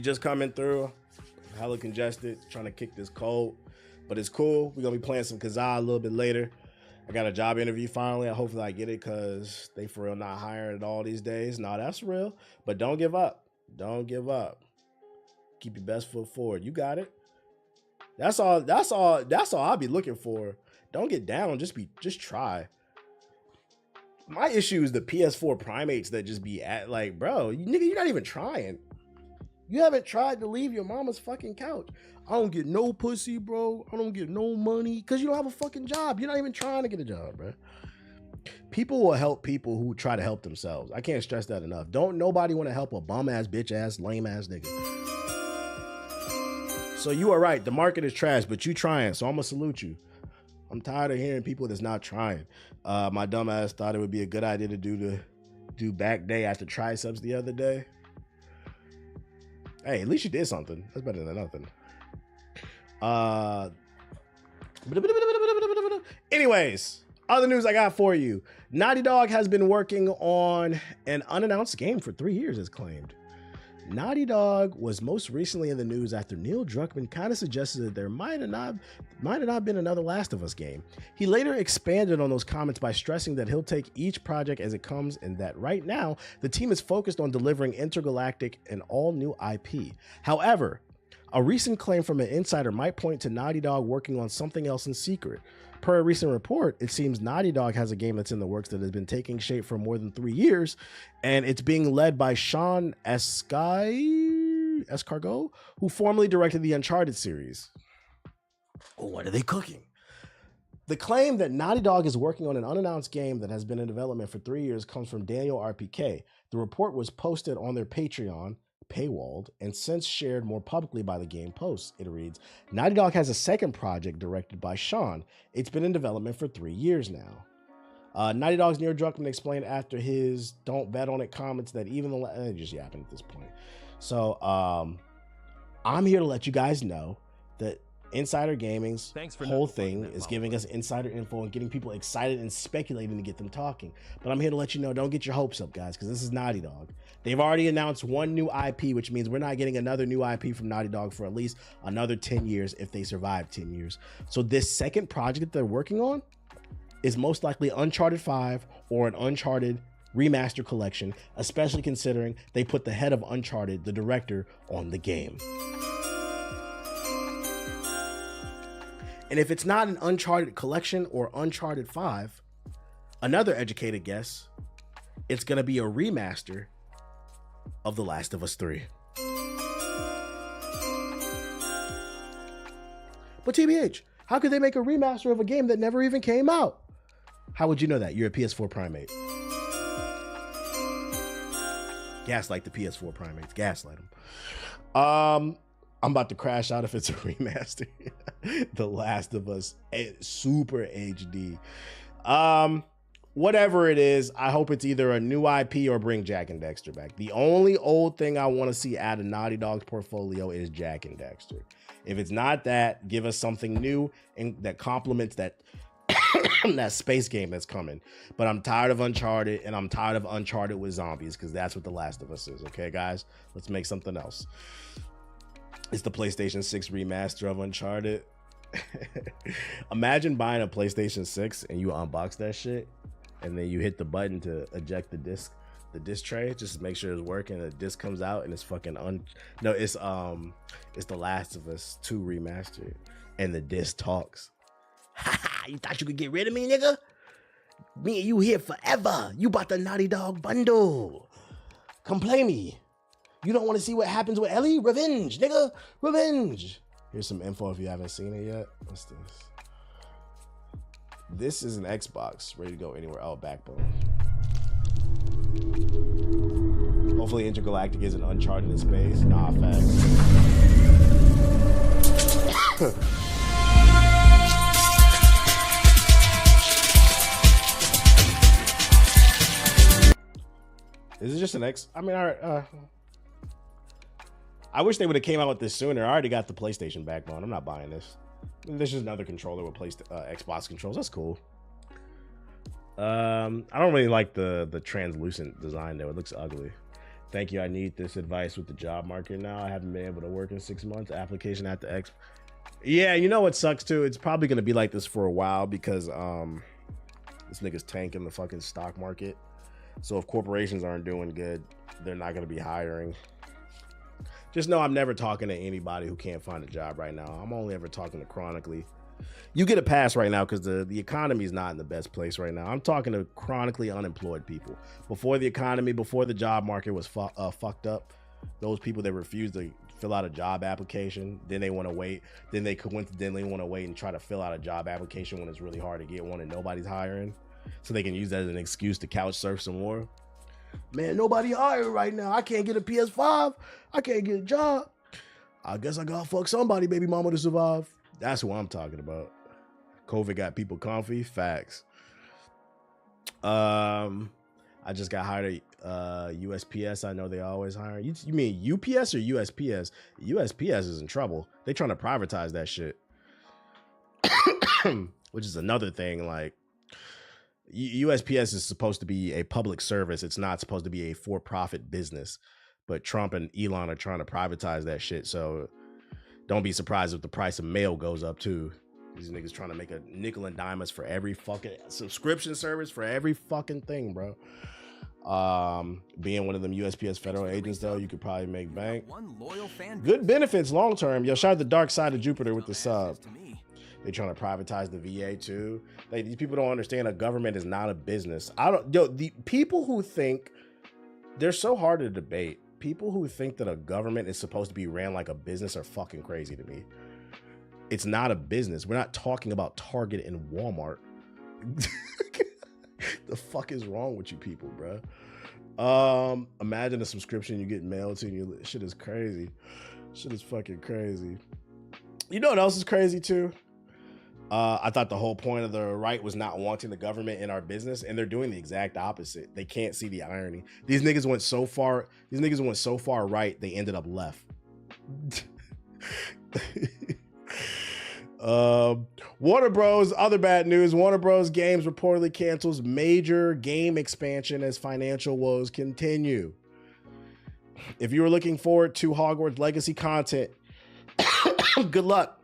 just coming through, hella congested, trying to kick this cold, but it's cool. We're gonna be playing some Kazaa a little bit later. I got a job interview finally. Hopefully I get it because they for real not hiring at all these days. No, that's real. But don't give up. Don't give up. Keep your best foot forward. You got it. That's all I'll be looking for. Don't get down. Just try. My issue is the PS4 primates that just be at like, bro, nigga, you're not even trying. You haven't tried to leave your mama's fucking couch. I don't get no pussy, bro. I don't get no money because you don't have a fucking job. You're not even trying to get a job, bro. People will help people who try to help themselves. I can't stress that enough. Don't nobody want to help a bum ass, bitch ass, lame ass nigga. So you are right. The market is trash, but you trying. So I'm gonna salute you. I'm tired of hearing people that's not trying. My dumb ass thought it would be a good idea to do back day after triceps the other day. Hey, at least you did something. That's better than nothing. Anyways, other news I got for you. Naughty Dog has been working on an unannounced game for 3 years, as claimed. Naughty Dog was most recently in the news after Neil Druckmann kind of suggested that there might have not been another Last of Us game. He later expanded on those comments by stressing that he'll take each project as it comes and that right now the team is focused on delivering Intergalactic and all new IP. However, a recent claim from an insider might point to Naughty Dog working on something else in secret. Per a recent report, it seems Naughty Dog has a game that's in the works that has been taking shape for more than 3 years, and it's being led by Sean Escargot, who formerly directed the Uncharted series. Well, what are they cooking? The claim that Naughty Dog is working on an unannounced game that has been in development for 3 years comes from Daniel RPK. The report was posted on their Patreon, paywalled, and since shared more publicly by the game posts. It reads, Naughty Dog has a second project directed by Sean. It's been in development for 3 years now. Naughty Dog's Neil Druckmann explained after his "don't bet on it" comments that even the just yapping at this point. So I'm here to let you guys know that Insider Gaming's whole thing is giving us insider info and getting people excited and speculating to get them talking. But I'm here to let you know, don't get your hopes up, guys, because this is Naughty Dog. They've already announced one new IP, which means we're not getting another new IP from Naughty Dog for at least another 10 years if they survive 10 years. So this second project that they're working on is most likely Uncharted 5 or an Uncharted remaster collection, especially considering they put the head of Uncharted, the director, on the game. And if it's not an Uncharted collection or Uncharted 5, another educated guess, it's going to be a remaster of The Last of Us 3. But TBH, how could they make a remaster of a game that never even came out? How would you know that? You're a PS4 primate. Gaslight the PS4 primates. Gaslight them. I'm about to crash out if it's a remaster. The Last of Us Super HD. Whatever it is, I hope it's either a new IP or bring Jak and Daxter back. The only old thing I want to see out of Naughty Dog's portfolio is Jak and Daxter. If it's not that, give us something new and that complements that that space game that's coming. But I'm tired of Uncharted, and I'm tired of Uncharted with zombies, because that's what The Last of Us is. Okay, guys? Let's make something else. It's the PlayStation 6 remaster of Uncharted. Imagine buying a PlayStation 6 and you unbox that shit, and then you hit the button to eject the disc tray, just to make sure it's working. The disc comes out and it's fucking it's The Last of Us 2 remastered, and the disc talks. You thought you could get rid of me, nigga? Me and you here forever. You bought the Naughty Dog bundle. Come play me. You don't want to see what happens with Ellie? Revenge, nigga. Revenge. Here's some info if you haven't seen it yet. What's this? This is an Xbox ready to go anywhere. Oh, Backbone. Hopefully Intergalactic isn't Uncharted in space. Nah, facts. Is it just an X? I mean, all right. I wish they would have came out with this sooner. I already got the PlayStation Backbone. I'm not buying this. This is another controller with Xbox controls. That's cool. I don't really like the translucent design though. It looks ugly. Thank you. I need this advice with the job market now. I haven't been able to work in 6 months. Application at the X. Yeah, you know what sucks too? It's probably gonna be like this for a while because this nigga's tanking the fucking stock market. So if corporations aren't doing good, they're not gonna be hiring. Just know I'm never talking to anybody who can't find a job right now. I'm only ever talking to chronically. You get a pass right now because the economy is not in the best place right now. I'm talking to chronically unemployed people. Before the economy, before the job market was fucked up, those people that refused to fill out a job application, then they want to wait. Then they coincidentally want to wait and try to fill out a job application when it's really hard to get one and nobody's hiring. So they can use that as an excuse to couch surf some more. Man, nobody hiring right now. I can't get a PS5. I can't get a job. I guess I gotta fuck somebody, baby mama, to survive. That's what I'm talking about. COVID got people comfy. Facts. I just got hired at USPS. I know they always hire. You mean UPS or USPS? USPS is in trouble. They trying to privatize that shit. Which is another thing. Like, USPS is supposed to be a public service. It's not supposed to be a for-profit business. But Trump and Elon are trying to privatize that shit. So don't be surprised if the price of mail goes up too. These niggas trying to make a nickel and dime us for every fucking subscription service for every fucking thing, bro. Being one of them USPS federal agents, though, you could probably make bank. Good benefits long term. Yo, shout out the dark side of Jupiter with the sub. They trying to privatize the VA too. Like, these people don't understand a government is not a business. The people who think they're so hard to debate. People who think that a government is supposed to be ran like a business are fucking crazy to me. It's not a business. We're not talking about Target and Walmart. The fuck is wrong with you people, bro? Imagine a subscription you get mailed to you. Shit is crazy. Shit is fucking crazy. You know what else is crazy too? I thought the whole point of the right was not wanting the government in our business, and they're doing the exact opposite. They can't see the irony. These niggas went so far right, they ended up left. Warner Bros. Other bad news. Warner Bros. Games reportedly cancels major game expansion as financial woes continue. If you were looking forward to Hogwarts Legacy content, good luck.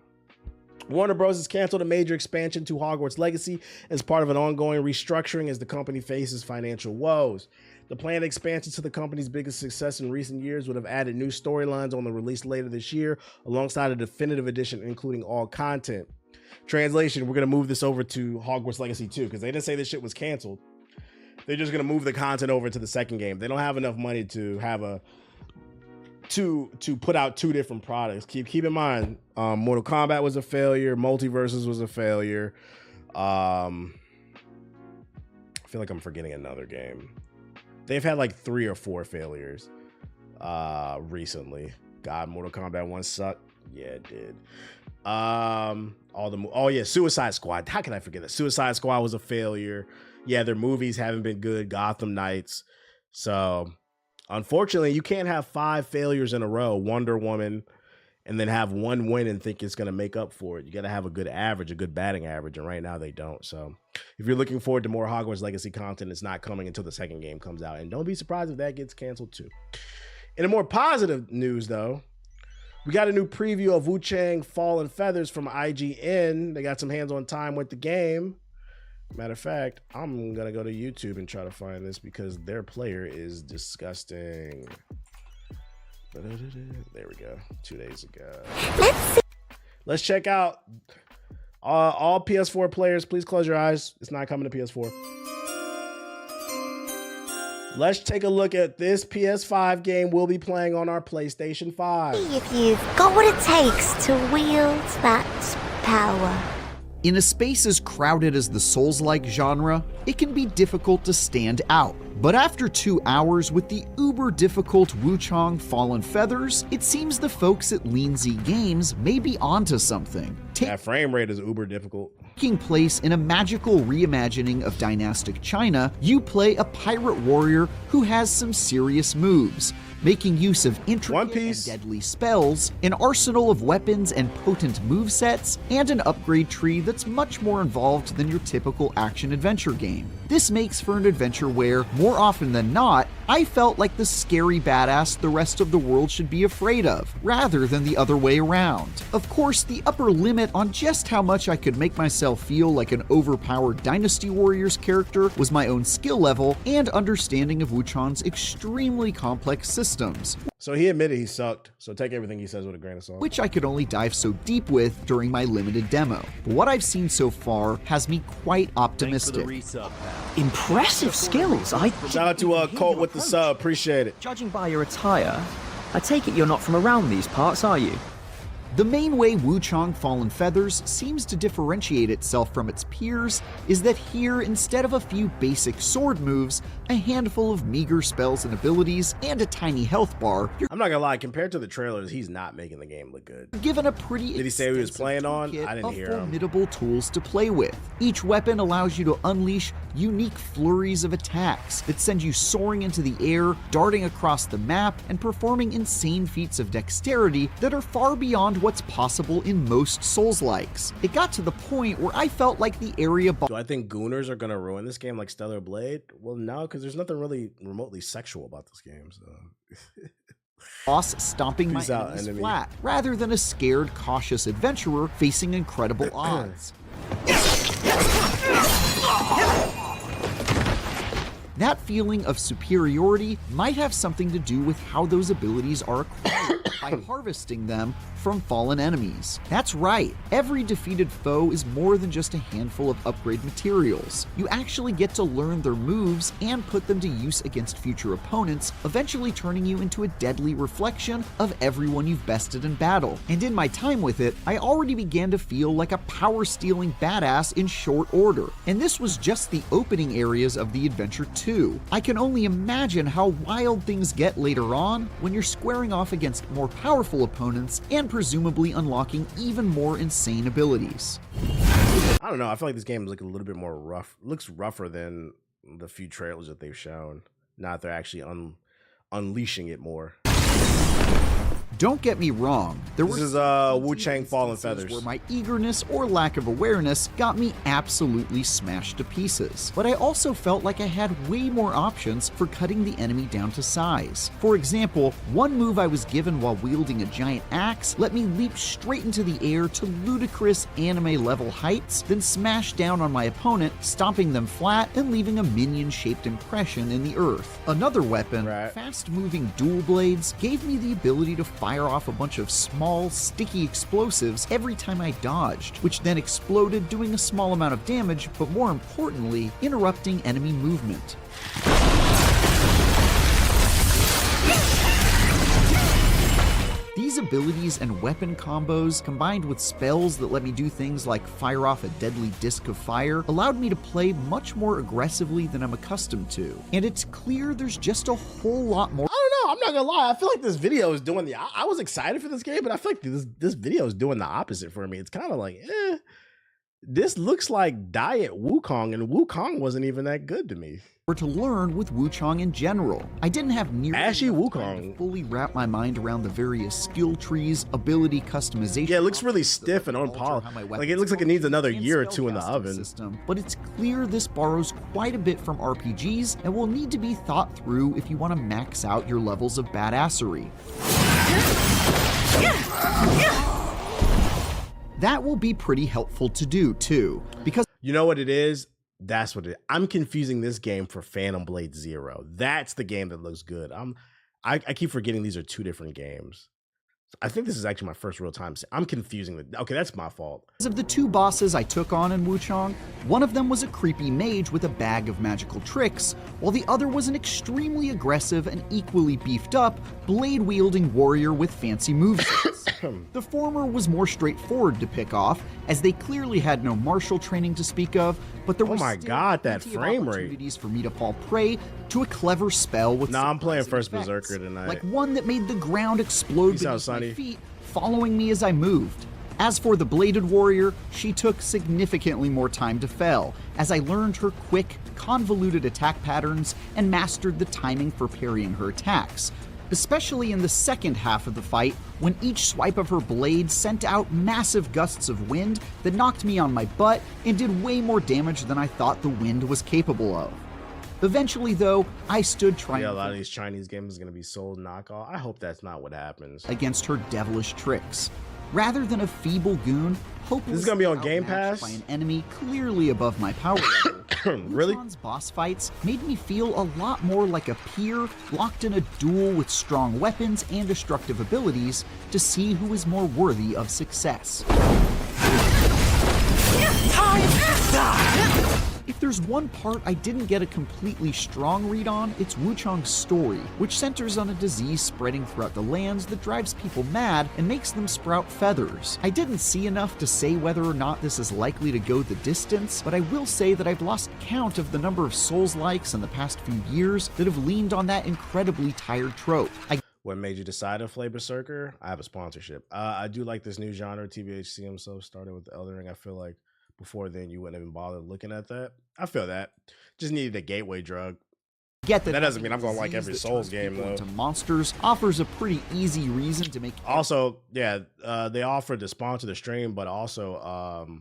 Warner Bros. Has canceled a major expansion to Hogwarts Legacy as part of an ongoing restructuring as the company faces financial woes. The planned expansion to the company's biggest success in recent years would have added new storylines on the release later this year, alongside a definitive edition including all content. Translation, we're going to move this over to Hogwarts Legacy 2, because they didn't say this shit was canceled. They're just going to move the content over to the second game. They don't have enough money to have to put out two different products. Keep in mind, Mortal Kombat was a failure. Multiverses was a failure. I feel like I'm forgetting another game. They've had like 3 or 4 failures recently. God, Mortal Kombat 1 sucked. Yeah, it did. Suicide Squad. How can I forget that? Suicide Squad was a failure. Yeah, their movies haven't been good. Gotham Knights. So unfortunately, you can't have 5 failures in a row, Wonder Woman, and then have 1 win and think it's going to make up for it. You got to have a good average, a good batting average, and right now they don't. So if you're looking forward to more Hogwarts Legacy content, it's not coming until the second game comes out. And don't be surprised if that gets canceled too. In a more positive news, though, we got a new preview of Wu Chang Fallen Feathers from IGN. They got some hands-on time with the game. Matter of fact, I'm going to go to YouTube and try to find this because their player is disgusting. There we go. 2 days ago. Let's check out all PS4 players. Please close your eyes. It's not coming to PS4. Let's take a look at this PS5 game we'll be playing on our PlayStation 5. If you've got what it takes to wield that power. In a space as crowded as the Souls-like genre, it can be difficult to stand out. But after 2 hours with the uber-difficult Wu Chang Fallen Feathers, it seems the folks at Lean Z Games may be onto something. That frame rate is uber difficult. Taking place in a magical reimagining of dynastic China, you play a pirate warrior who has some serious moves. making use of One intricate Piece. and deadly spells, an arsenal of weapons and potent movesets, and an upgrade tree that's much more involved than your typical action-adventure game. This makes for an adventure where, more often than not, I felt like the scary badass the rest of the world should be afraid of, rather than the other way around. Of course, the upper limit on just how much I could make myself feel like an overpowered Dynasty Warriors character was my own skill level and understanding of Wuchang's extremely complex systems, So he admitted he sucked. So take everything he says with a grain of salt. which I could only dive so deep with during my limited demo. But what I've seen so far has me quite optimistic. Impressive skills. Shout out to Colt with the sub. Appreciate it. Judging by your attire, I take it you're not from around these parts, are you? The main way Wuchang Fallen Feathers seems to differentiate itself from its peers is that here, instead of a few basic sword moves, a handful of meager spells and abilities, and a tiny health bar, you're I'm not gonna lie, compared to the trailers, he's not making the game look good. given a pretty Did he say what he was extensive playing on? toolkit I didn't of hear him. formidable tools to play with. Each weapon allows you to unleash unique flurries of attacks that send you soaring into the air, darting across the map, and performing insane feats of dexterity that are far beyond what's possible in most Souls-likes. It got to the point where I felt like the area Do I think Gooners are gonna ruin this game like Stellar Blade? Well, no, because there's nothing really remotely sexual about this game. So boss stomping my Peace out, enemies enemy. flat, rather than a scared, cautious adventurer facing incredible odds. That feeling of superiority might have something to do with how those abilities are acquired by harvesting them from fallen enemies. That's right, every defeated foe is more than just a handful of upgrade materials. You actually get to learn their moves and put them to use against future opponents, eventually turning you into a deadly reflection of everyone you've bested in battle. And in my time with it, I already began to feel like a power-stealing badass in short order. And this was just the opening areas of the adventure too. I can only imagine how wild things get later on when you're squaring off against more powerful opponents and presumably unlocking even more insane abilities. I don't know. I feel like this game is like a little bit more rough. Looks rougher than the few trailers that they've shown. Not they're actually unleashing it more. Don't get me wrong, there This were is some Wuchang Fallen instances Feathers. where my eagerness or lack of awareness got me absolutely smashed to pieces. But I also felt like I had way more options for cutting the enemy down to size. For example, one move I was given while wielding a giant axe let me leap straight into the air to ludicrous anime-level heights, then smash down on my opponent, stomping them flat and leaving a minion-shaped impression in the earth. Another weapon, Right. fast-moving dual blades, gave me the ability to fire off a bunch of small, sticky explosives every time I dodged, which then exploded, doing a small amount of damage, but more importantly, interrupting enemy movement. These abilities and weapon combos, combined with spells that let me do things like fire off a deadly disc of fire, allowed me to play much more aggressively than I'm accustomed to. And it's clear there's just a whole lot more. I don't know. I'm not gonna lie. I feel like this video is doing the. I was excited for this game, but I feel like this video is doing the opposite for me. It's kind of like, this looks like Diet Wukong, and Wukong wasn't even that good to me. To learn with Wuchang in general. I didn't have nearly Ashy enough time Wukong. to fully wrap my mind around the various skill trees, ability customization. Yeah, it looks really options that stiff and alter unpolished. how my Like, weapons it looks like it needs another function year or and two in the spellcasting oven. system, but it's clear this borrows quite a bit from RPGs and will need to be thought through if you want to max out your levels of badassery. That will be pretty helpful to do too, because You know what it is? That's what it is. I'm confusing this game for Phantom Blade Zero. That's the game that looks good. I keep forgetting these are two different games. I think this is actually my first real time. I'm confusing it. Okay, that's my fault. of the two bosses I took on in Wuchang, one of them was a creepy mage with a bag of magical tricks, while the other was an extremely aggressive and equally beefed up, blade-wielding warrior with fancy movesets. The former was more straightforward to pick off, as they clearly had no martial training to speak of, but there Oh were my still God, that plenty of frame rate. opportunities for me to fall prey to a clever spell with Nah, I'm playing surprising first effects, Berserker tonight. like one that made the ground explode Peace out, beneath my Sonny. feet, following me as I moved. As for the Bladed Warrior, she took significantly more time to fell, as I learned her quick, convoluted attack patterns and mastered the timing for parrying her attacks. especially in the second half of the fight when each swipe of her blade sent out massive gusts of wind that knocked me on my butt and did way more damage than I thought the wind was capable of. Eventually, though, I stood Yeah, a lot of triumphant these Chinese games are going to be sold knockoff. I hope that's not what happens. against her devilish tricks. Rather than a feeble goon, hopelessly gonna be on Game outmatched Pass? by an enemy clearly above my power level. Really? Wuchang's boss fights made me feel a lot more like a peer locked in a duel with strong weapons and destructive abilities to see who is more worthy of success. If there's one part I didn't get a completely strong read on, it's Wuchang's story, which centers on a disease spreading throughout the lands that drives people mad and makes them sprout feathers. I didn't see enough to say whether or not this is likely to go the distance, but I will say that I've lost count of the number of Souls-likes in the past few years that have leaned on that incredibly tired trope. What made you decide to play Berserker? I have a sponsorship. I do like this new genre. TBHC himself started with Elden Ring. I feel like before then you wouldn't even bother looking at that. I feel that. Just needed a gateway drug. Get That doesn't mean I'm gonna like disease every that Souls turns game, people though. into monsters offers a pretty easy reason to make Also, yeah, they offered to sponsor the stream, but also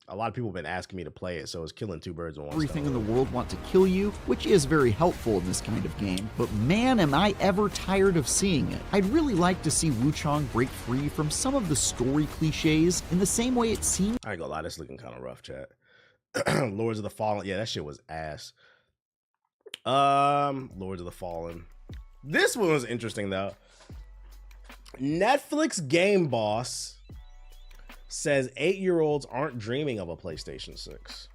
a lot of people have been asking me to play it, so it's killing two birds with one everything in stone. the world want to kill you, which is very helpful in this kind of game, but man am I ever tired of seeing it. I'd really like to see Wuchang break free from some of the story cliches in the same way it seems I ain't gonna lie, this looking kind of rough, chat. Lords of the Fallen, yeah, that shit was ass. Lords of the Fallen. This one was interesting though. Netflix Game Boss says 8-year-olds aren't dreaming of a PlayStation 6.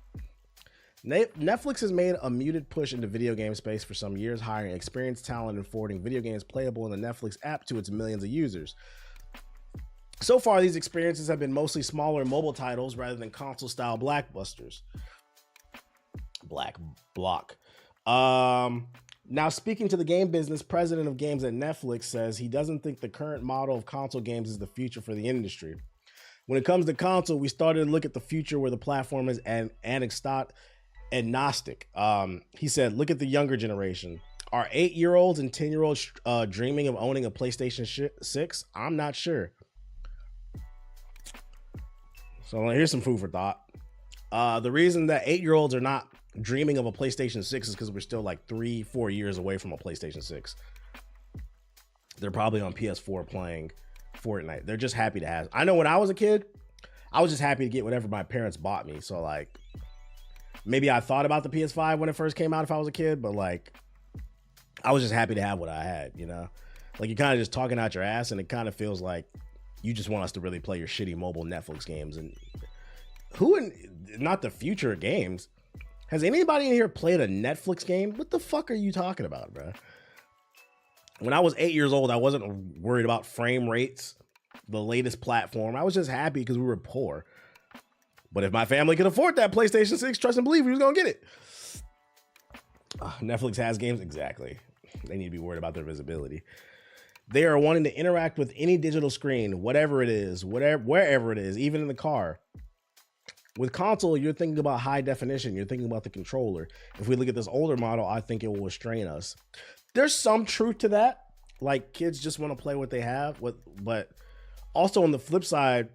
Netflix has made a muted push into video game space for some years, hiring experienced talent and forwarding video games playable in the Netflix app to its millions of users. So far, these experiences have been mostly smaller mobile titles rather than console-style blockbusters. Black block. Now, speaking to the game business, president of games at Netflix says he doesn't think the current model of console games is the future for the industry. When it comes to console, we started to look at the future where the platform is agnostic. He said, look at the younger generation. Are 8-year-olds and 10-year-olds dreaming of owning a PlayStation 6? I'm not sure. So here's some food for thought. The reason that 8-year-olds are not dreaming of a PlayStation 6 is because we're still like 3-4 years away from a PlayStation 6. They're probably on PS4 playing Fortnite. They're just happy to have. I know when I was a kid, I was just happy to get whatever my parents bought me. So like, maybe I thought about the PS5 when it first came out if I was a kid, but like, I was just happy to have what I had, you know? Like, you're kind of just talking out your ass, and it kind of feels like you just want us to really play your shitty mobile Netflix games. And not the future of games. Has anybody in here played a Netflix game? What the fuck are you talking about, bro? When I was 8 years old, I wasn't worried about frame rates, the latest platform. I was just happy because we were poor. But if my family could afford that PlayStation 6, trust and believe we was gonna get it. Netflix has games, exactly. They need to be worried about their visibility. They are wanting to interact with any digital screen, whatever it is, wherever it is, even in the car. With console, you're thinking about high definition. You're thinking about the controller. If we look at this older model, I think it will restrain us. There's some truth to that. Like, kids just want to play what they have. But also on the flip side,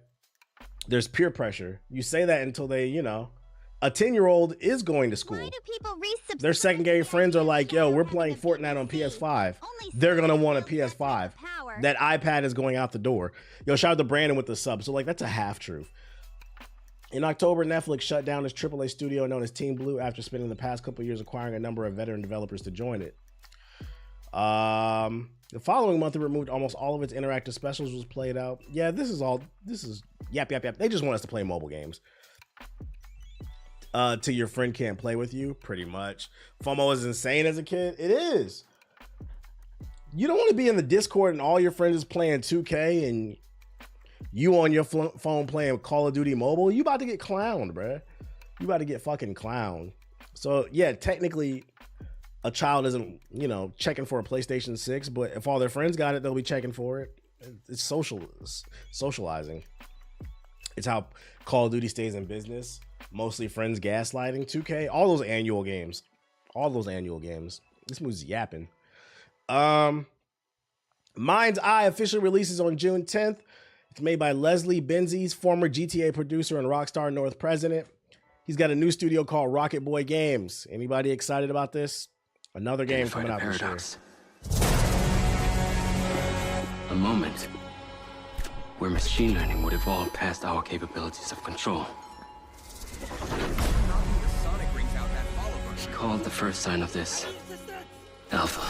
there's peer pressure. You say that until they, you know, a 10-year-old is going to school. Their secondary friends are like, yo, we're playing Fortnite on PS5. They're going to want a PS5. That iPad is going out the door. Yo, shout out to Brandon with the sub. So, like, that's a half truth. In October, Netflix shut down its AAA studio known as Team Blue after spending the past couple years acquiring a number of veteran developers to join it. The following month, it removed almost all of its interactive specials, was played out. Yeah, this is yap. They just want us to play mobile games. Till your friend can't play with you, pretty much. FOMO is insane as a kid. It is. You don't want to be in the Discord and all your friends is playing 2K and you on your phone playing Call of Duty Mobile. You about to get clowned, bruh. You about to get fucking clowned. So yeah, technically a child isn't, you know, checking for a PlayStation 6, but if all their friends got it, they'll be checking for it. It's socializing. It's how Call of Duty stays in business. Mostly friends gaslighting, 2K, all those annual games. This movie's yapping. Mind's Eye officially releases on June 10th. It's made by Leslie Benzies, former GTA producer and Rockstar North president. He's got a new studio called Rocket Boy Games. Anybody excited about this? Another game coming out this year. A moment where machine learning would evolve past our capabilities of control. He called the first sign of this Alpha.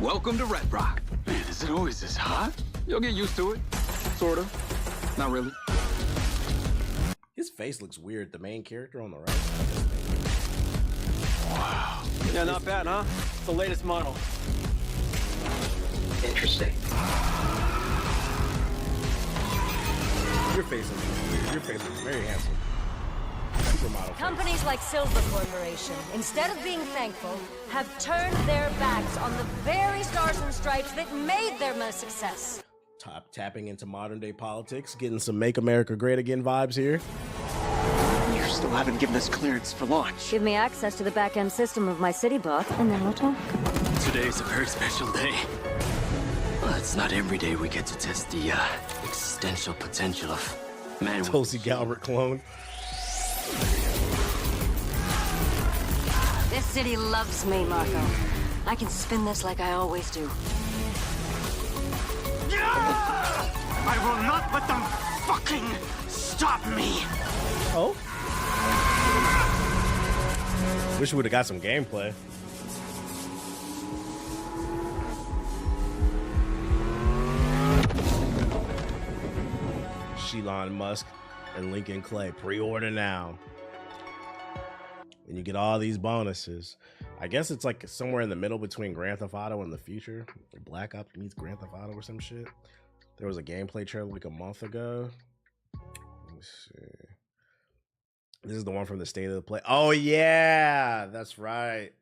Welcome to Red Rock. Man, is it always this hot? You'll get used to it. Sort of. Not really. His face looks weird. The main character on the right. Wow. Yeah, not bad, huh? It's the latest model. Interesting. Your face looks weird. Your face looks very handsome. Supermodel Companies face. like Silver Corporation, instead of being thankful, have turned their backs on the very stars and stripes that made them a success. Tapping into modern day politics, getting some Make America Great Again vibes here. You still haven't given us clearance for launch. Give me access to the back-end system of my city bot, and then we'll talk. Today's a very special day. Well, it's not every day we get to test the existential potential of man. Tulsi Galbert clone. This city loves me, Marco. I can spin this like I always do. I will not let them fucking stop me. Oh. Wish we would have got some gameplay. Elon Musk and Lincoln Clay. Pre-order now. And you get all these bonuses. I guess it's like somewhere in the middle between Grand Theft Auto and the future. Like Black Ops meets Grand Theft Auto or some shit. There was a gameplay trailer like a month ago. Let me see. This is the one from the State of the Play. Oh yeah, that's right.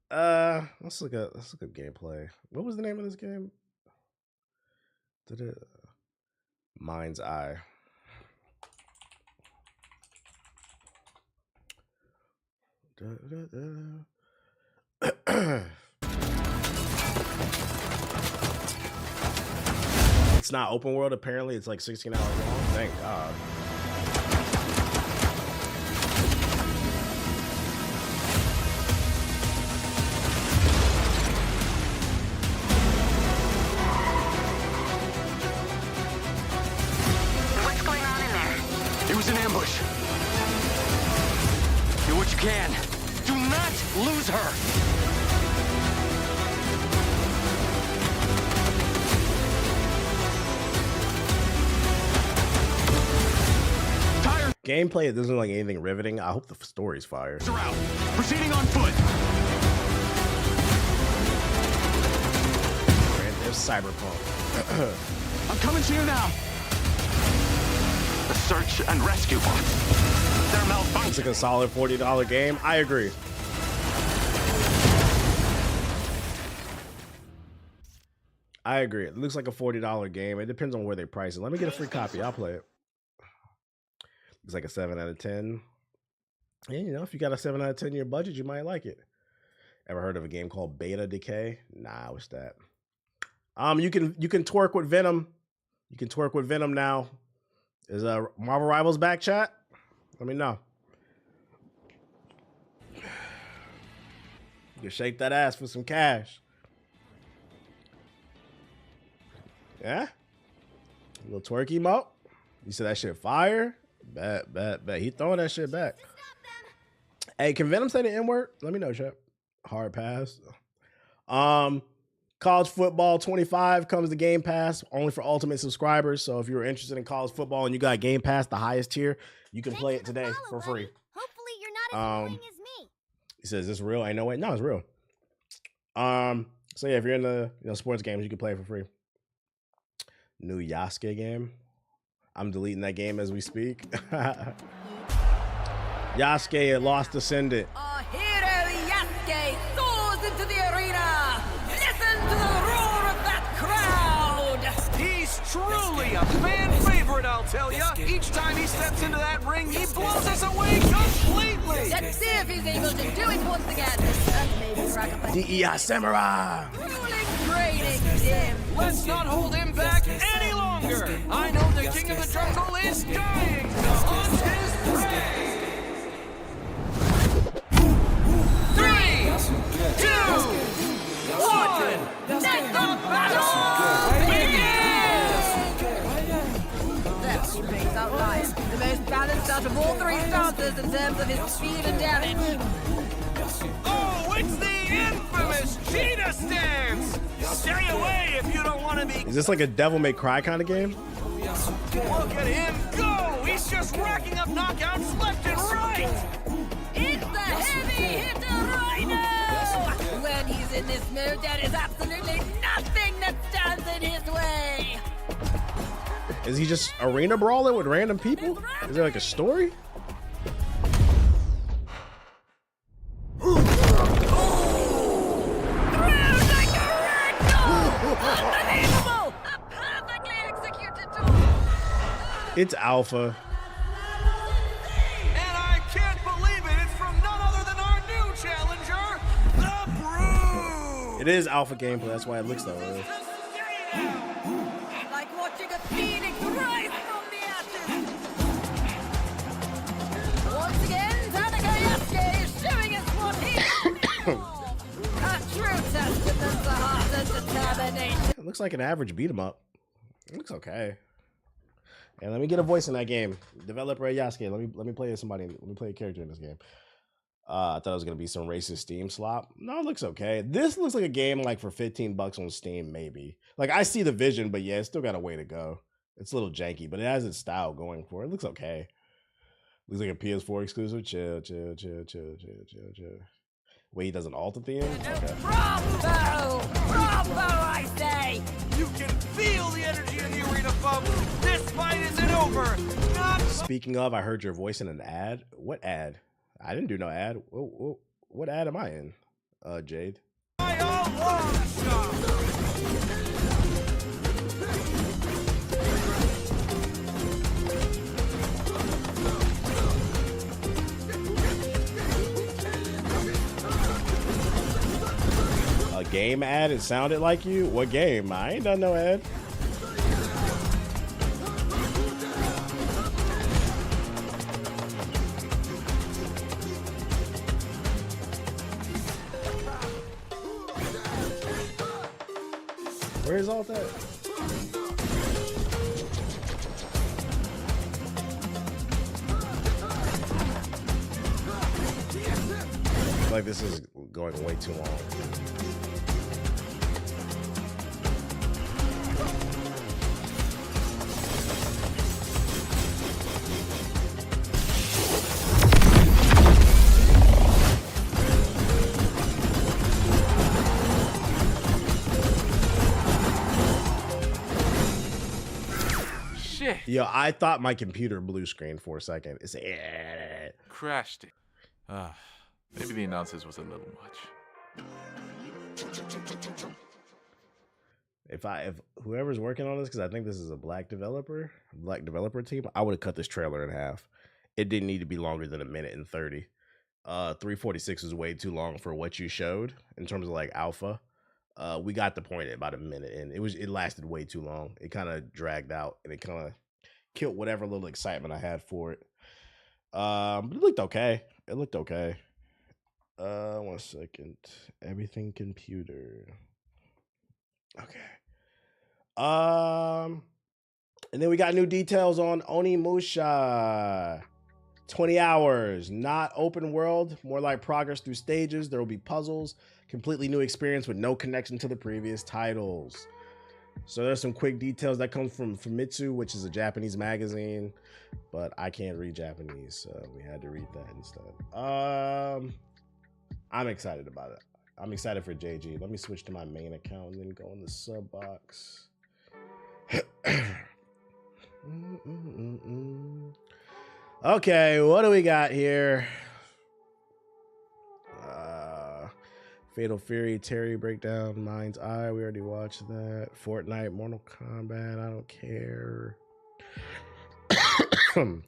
Let's look at gameplay. What was the name of this game? Mind's Eye. It's not open world, apparently. It's like 16 hours long. Thank God. What's going on in there? It was an ambush. Do what you can. Do not lose her. Gameplay, it doesn't look like anything riveting. I hope the story's fire. Out. Proceeding on foot. Grand Theft Cyberpunk. I'm coming to you now. The search and rescue bots. They're malfunctioning. It's like a solid $40 game. I agree. I agree. It looks like a $40 game. It depends on where they price it. Let me get a free copy. I'll play it. It's like a 7 out of 10. And you know, if you got a 7 out of 10 in your budget, you might like it. Ever heard of a game called Beta Decay? Nah, what's that? You can twerk with Venom. You can twerk with Venom now. Is Marvel Rivals back, chat? Let me know. You can shake that ass for some cash. Yeah? A little twerk emote. You said that shit fire? Bet. He throwing that shit back. Hey, can Venom say the N-word? Let me know, chat. Hard pass. College Football 25 comes to Game Pass only for Ultimate subscribers. So if you're interested in college football and you got Game Pass, the highest tier, you can play it today for free. Hopefully you're not as annoying as me. He says, "Is this real?" Ain't no way. No, it's real. So yeah, if you're in the sports games, you can play it for free. New Yasuke game. I'm deleting that game as we speak. Yasuke Lost Descendant. Our hero Yasuke soars into the arena. Listen to the roar of that crowd. He's truly a fan favorite. favorite, I'll tell ya. Each time he steps into that ring, he blows us away completely. Let's see if he's able to do it once again. And maybe crack a DEI Samurai! training him. Let's not hold him back any longer. I know the king of the jungle is dying to hunt his prey. 3, 2, 1. Let the battle begin! That teammates outliers. The most balanced out of all three stances in terms of his speed and damage. Oh, it's the infamous cheetah stance! Stay away if you don't want to be. Is this like a Devil May Cry kind of game? Look at him go! He's just racking up knockouts left and right! It's the heavy hitter Rhino! When he's in this mode, there is absolutely nothing that stands in his way! Is he just arena brawling with random people? Is there like a story? Unbelievable! A perfectly executed tool! It's Alpha. And I can't believe it! It's from none other than our new challenger, the Brood! It is Alpha gameplay, that's why it looks that way. Like watching a phoenix rise from the ashes! Once again, Tanaka Yasuke is showing us what he a true testament to heart and determination. It looks like an average beat 'em up. It looks okay. And let me get a voice in that game. Developer Yasuke, let me play somebody. Let me play a character in this game. I thought it was gonna be some racist Steam slop. No, it looks okay. This looks like a game like for $15 on Steam, maybe. Like I see the vision, but yeah, it's still got a way to go. It's a little janky, but it has its style going for it. It looks okay. Looks like a PS4 exclusive. Chill. Wait, he does an alt at the end? Okay. Bravo! Bravo, I say! You can feel the energy in the arena, folks! This fight isn't over! Not Speaking of, I heard your voice in an ad. What ad? I didn't do no ad. What ad am I in? Jade. by a long shot! A game ad? It sounded like you? What game? I ain't done no ad. Where's all that? I feel like this is going way too long. Yo, I thought my computer blue screened for a second. It's crashed it. Maybe the announcers was a little much. If whoever's working on this, because I think this is a black developer team, I would have cut this trailer in half. It didn't need to be longer than 1:30. 3:46 is way too long for what you showed in terms of like alpha. We got the point at about a minute, and it lasted way too long. It kind of dragged out, and it kind of killed whatever little excitement I had for it. But it looked okay. It looked okay. 1 second. Everything computer. Okay. And then we got new details on Onimusha. 20 hours, not open world, more like progress through stages. There will be puzzles, completely new experience with no connection to the previous titles. So there's some quick details that come from Famitsu, which is a Japanese magazine, but I can't read Japanese, so we had to read that instead. I'm excited about it. I'm excited for JG. Let me switch to my main account and then go in the sub box. Okay, what do we got here? Fatal Fury, Terry Breakdown, Mind's Eye. We already watched that. Fortnite, Mortal Kombat. I don't care.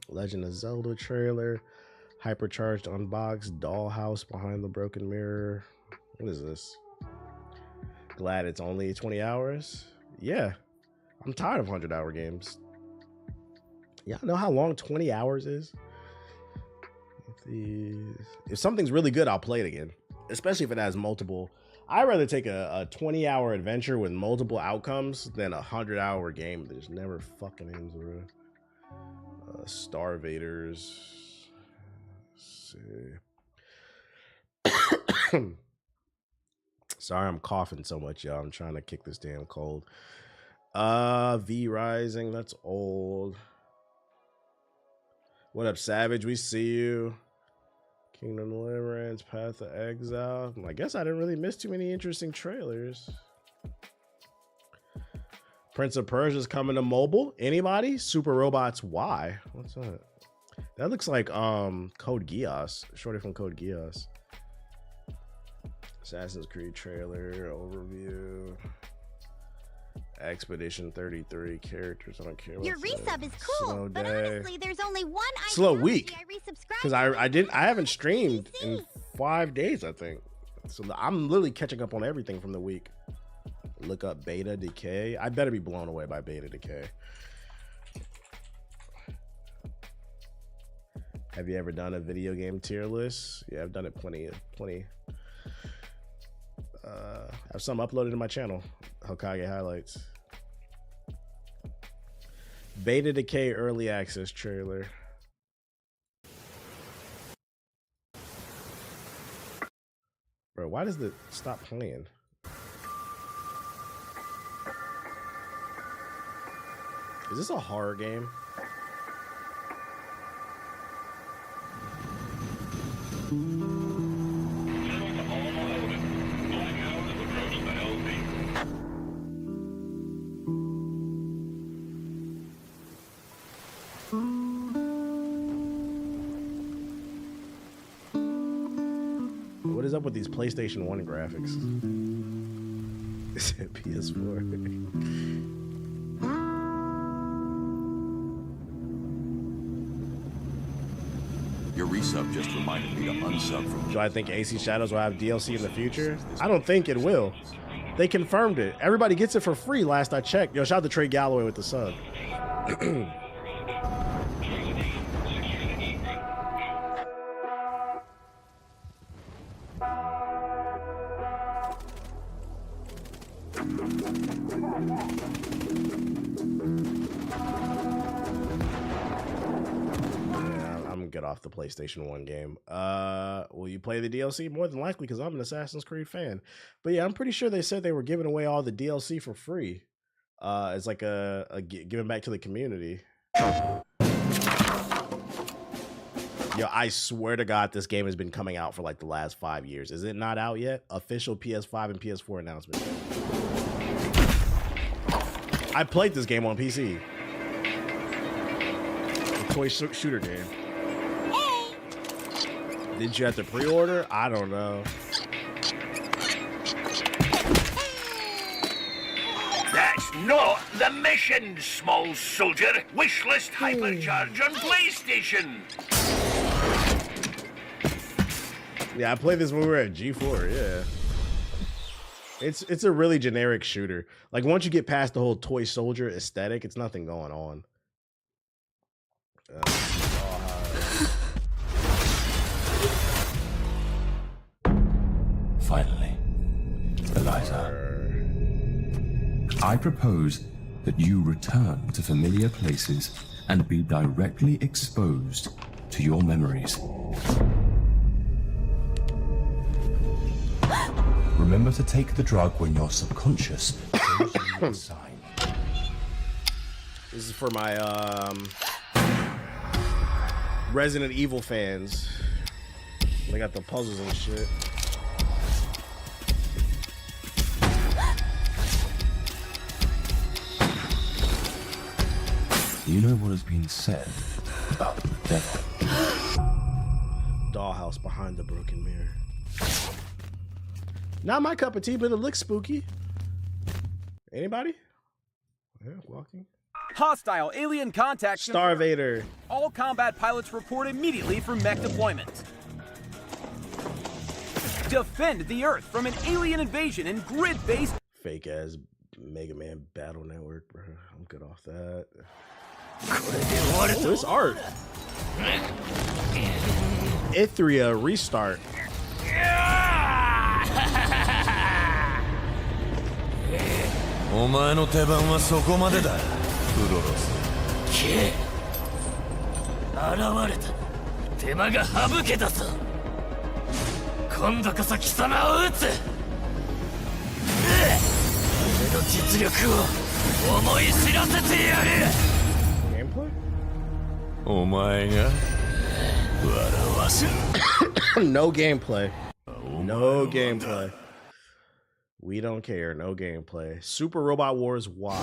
Legend of Zelda trailer. Hypercharged unboxed. Dollhouse behind the broken mirror. What is this? Glad it's only 20 hours. Yeah. I'm tired of 100-hour games. Y'all know how long 20 hours is? If something's really good, I'll play it again. Especially if it has multiple. I'd rather take a 20-hour adventure with multiple outcomes than a 100-hour game that just never fucking ends, bro. Starvaders. Let's see. Sorry, I'm coughing so much, y'all. I'm trying to kick this damn cold. V Rising, that's old. What up, Savage? We see you. Kingdom Deliverance, Path of Exile. I guess I didn't really miss too many interesting trailers. Prince of Persia's coming to mobile. Anybody? Super Robots Y. What's that? That looks like Code Geass. Shorty from Code Geass. Assassin's Creed trailer overview. Expedition 33 characters. I don't care. Your resub is cool, but honestly, there's only one slow week I resubscribed because I haven't streamed in 5 days, I think. So I'm literally catching up on everything from the week. Look up Beta Decay. I better be blown away by Beta Decay. Have you ever done a video game tier list? Yeah, I've done it plenty. I have some uploaded to my channel, Hokage Highlights. Beta Decay early access trailer. Bro, why does it stop playing? Is this a horror game? What is up with these PlayStation 1 graphics? Is it PS4? Your resub just reminded me to unsub from. Do I think AC Shadows will have DLC in the future? I don't think it will. They confirmed it. Everybody gets it for free last I checked. Yo, shout out to Trey Galloway with the sub. Get off the PlayStation 1 game. Will you play the DLC? More than likely, because I'm an Assassin's Creed fan. But yeah, I'm pretty sure they said they were giving away all the DLC for free. It's like a giving back to the community. Yo, I swear to God, this game has been coming out for like the last 5 years. Is it not out yet? Official PS5 and PS4 announcement. I played this game on PC. The toy shooter game. Did you have to pre-order? I don't know. That's not the mission, small soldier. Wishlist hypercharge on PlayStation. Yeah, I played this when we were at G4, yeah. It's a really generic shooter. Like, once you get past the whole toy soldier aesthetic, it's nothing going on. Finally, Eliza, I propose that you return to familiar places and be directly exposed to your memories. Remember to take the drug when your subconscious shows you a sign. This is for my Resident Evil fans. They got the puzzles and shit. You know what has been said about the devil? Dollhouse behind the broken mirror. Not my cup of tea, but it looks spooky. Anybody? Yeah, walking. Hostile alien contact. Starvader. All combat pilots report immediately for mech deployment. Defend the Earth from an alien invasion in grid-based. Fake ass Mega Man Battle Network, bro. I'm good off that. Oh, this art. Ithria restart. お前の手番はそこまでだ、フロロス。け現れた。手間が省けたぞ。今度こそ貴様を撃つ。俺の実力を思い知らせてやる。お前が笑わせる。No gameplay. No gameplay. We don't care. No gameplay. Super Robot Wars Y.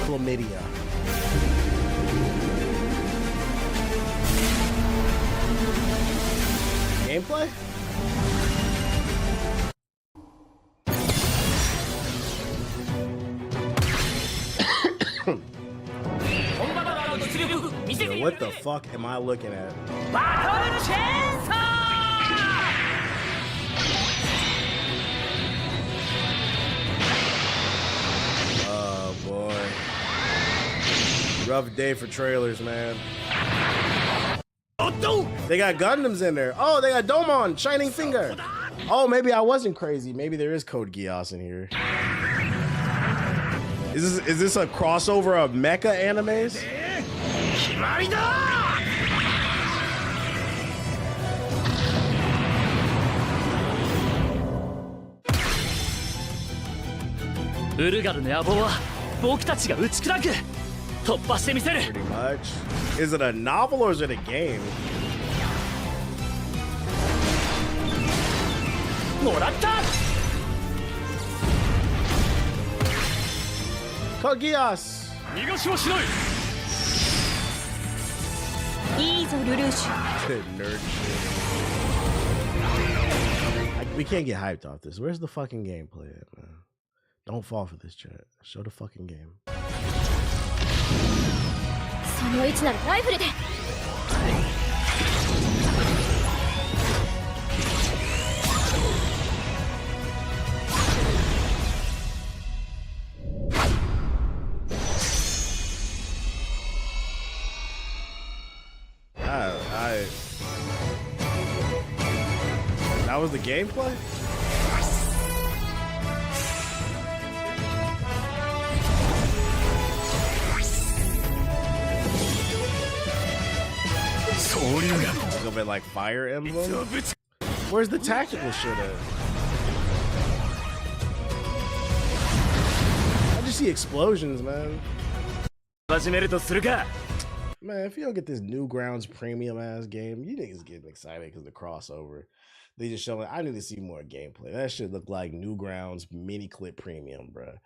Chlamydia. Gameplay? Yo, what the fuck am I looking at? Oh boy. Rough day for trailers, man. They got Gundams in there. Oh, they got Domon, Shining Finger. Oh, maybe I wasn't crazy. Maybe there is Code Geass in here. Is this a crossover of mecha animes? Pretty much. Is it a novel or is it a game? Code Geass. Nerd shit. We can't get hyped off this. Where's the fucking gameplay at, man? Don't fall for this, chat. Show the fucking game. その位置ならライフルで。That was the gameplay? It's gonna be like Fire Emblem? Where's the tactical shit at? I just see explosions, man. Man, if you don't get this Newgrounds premium ass game, you niggas getting excited because the crossover. They just showing. I need to see more gameplay. That shit look like Newgrounds mini clip premium, bruh.